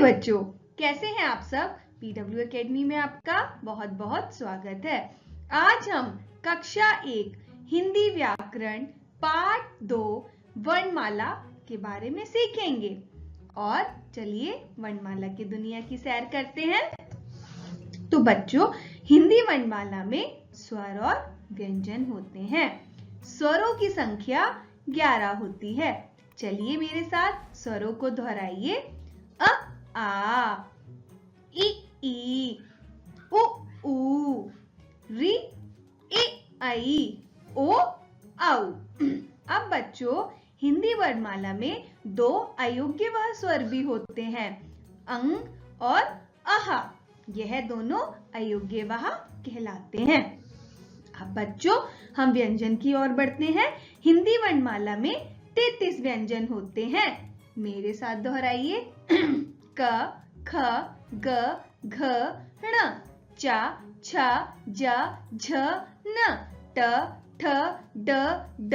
बच्चों, कैसे हैं आप सब? PW एकेडमी में आपका बहुत बहुत स्वागत है। आज हम कक्षा 1 हिंदी व्याकरण पाठ 2 वर्णमाला के बारे में सीखेंगे। और चलिए वर्णमाला की दुनिया की सैर करते हैं। तो बच्चों, हिंदी वर्णमाला में स्वर और व्यंजन होते हैं। स्वरों की संख्या 11 होती है। चलिए मेरे साथ स्वरों को दोहराइए। अ आ, इ ई, उ ऊ, रि इ आई, ओ औ। अब बच्चों, हिंदी वर्णमाला में 2 अयोग्यवह स्वर भी होते हैं, अंग और अह। यह दोनों अयोग्यवह कहलाते हैं। अब बच्चों, हम व्यंजन की ओर बढ़ते हैं। हिंदी वर्णमाला में 33 व्यंजन होते हैं। मेरे साथ दोहराइए। क, ख, ग, घ, ण, च, छ, ज, झ, न, ट, ठ, ड, ड,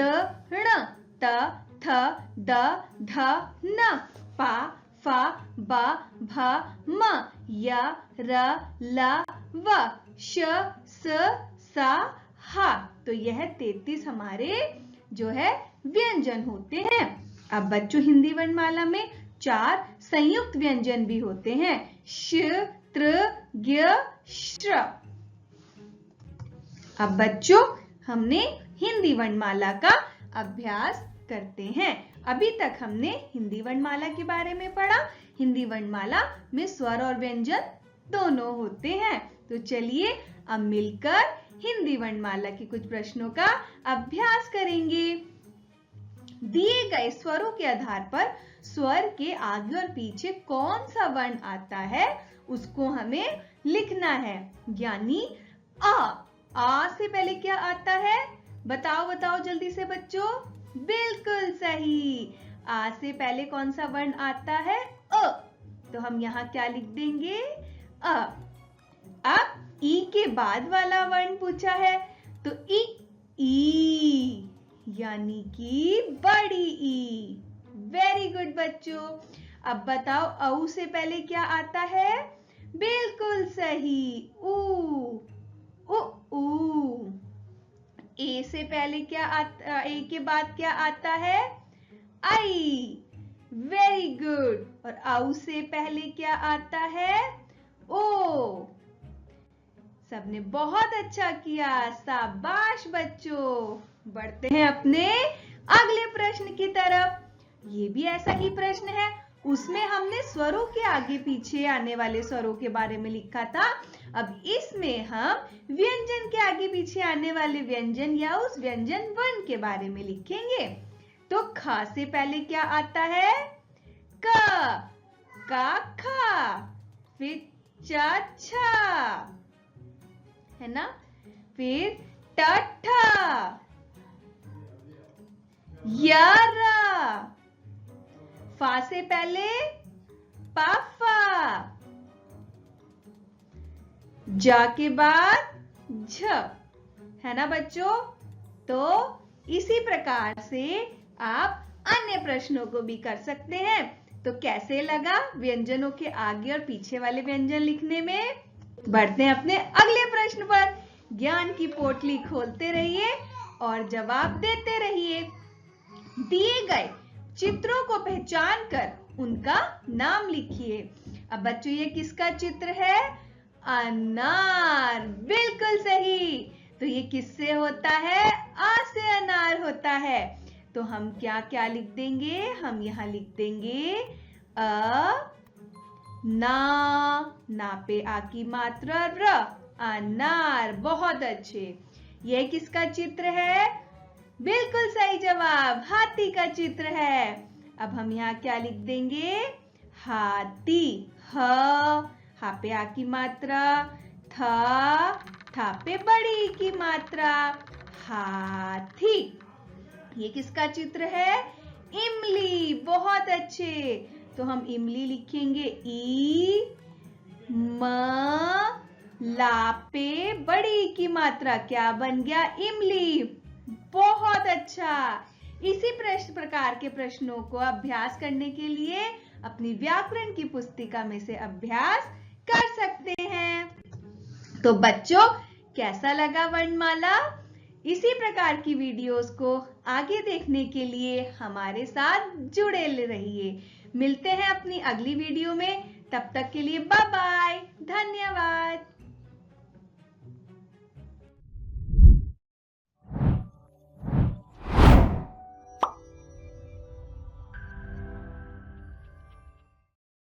ण, त, थ, द, ध, न, प, फ, ब, भ, म, य, र, ल, व, श, स, स, ह। तो यह 33 हमारे जो है व्यंजन होते हैं। अब बच्चों, हिंदी वर्णमाला में 4 संयुक्त व्यंजन भी होते हैं, श, त्र, ज्ञ, श्र। अब बच्चों, हमने हिंदी वर्णमाला का अभ्यास करते हैं। अभी तक हमने हिंदी वर्णमाला के बारे में पढ़ा। हिंदी वर्णमाला में स्वर और व्यंजन दोनों होते हैं। तो चलिए अब मिलकर हिंदी वर्णमाला के कुछ प्रश्नों का अभ्यास करेंगे। दिए गए स्वरों के आधार पर स्वर के आगे और पीछे कौन सा वर्ण आता है उसको हमें लिखना है। यानी आ से पहले क्या आता है? बताओ बताओ जल्दी से बच्चों। बिल्कुल सही, आ से पहले कौन सा वर्ण आता है? अ। तो हम यहाँ क्या लिख देंगे? अ। अब ई के बाद वाला वर्ण पूछा है तो ई यानी कि बड़ी ई। वेरी गुड बच्चों। अब बताओ औ से पहले क्या आता है? बिल्कुल सही, ऊ। ऊ। ए से पहले क्या आता, ए के बाद क्या आता है? आई। Very good. और औ से पहले क्या आता है? ओ। सबने बहुत अच्छा किया, शाबाश बच्चों। बढ़ते हैं अपने अगले प्रश्न की तरफ। ये भी ऐसा ही प्रश्न है। उसमें हमने स्वरों के आगे पीछे आने वाले स्वरों के बारे में लिखा था। अब इसमें हम व्यंजन के आगे पीछे आने वाले व्यंजन या उस व्यंजन वर्ण के बारे में लिखेंगे। तो ख से पहले क्या आता है? क, खा, फिर छ, है ना? फिर ट, यारा। फा से पहले पाफा। जा के बाद झ, है ना बच्चों? तो इसी प्रकार से आप अन्य प्रश्नों को भी कर सकते हैं। तो कैसे लगा व्यंजनों के आगे और पीछे वाले व्यंजन लिखने में? बढ़ते हैं अपने अगले प्रश्न पर। ज्ञान की पोटली खोलते रहिए और जवाब देते रहिए। दिए गए चित्रों को पहचान कर उनका नाम लिखिए। अब बच्चों, ये किसका चित्र है? अनार। बिल्कुल सही। तो ये किससे होता है? आ से अनार होता है। तो हम क्या क्या लिख देंगे? हम यहाँ लिख देंगे ना पे आ की मात्रा र, अनार। बहुत अच्छे। यह किसका चित्र है? बिल्कुल सही जवाब, हाथी का चित्र है। अब हम यहाँ क्या लिख देंगे? हाथी। हा पे आ की मात्रा, था पे बड़ी की मात्रा, हाथी। ये किसका चित्र है? इमली। बहुत अच्छे। तो हम इमली लिखेंगे ई, म, ला पे बड़ी की मात्रा क्या बन गया? इमली। बहुत अच्छा। इसी प्रकार के प्रश्नों को अभ्यास करने के लिए अपनी व्याकरण की पुस्तिका में से अभ्यास कर सकते हैं। तो बच्चों, कैसा लगा वर्णमाला? इसी प्रकार की वीडियोस को आगे देखने के लिए हमारे साथ जुड़े रहिए। मिलते हैं अपनी अगली वीडियो में। तब तक के लिए बाय बाय, धन्यवाद।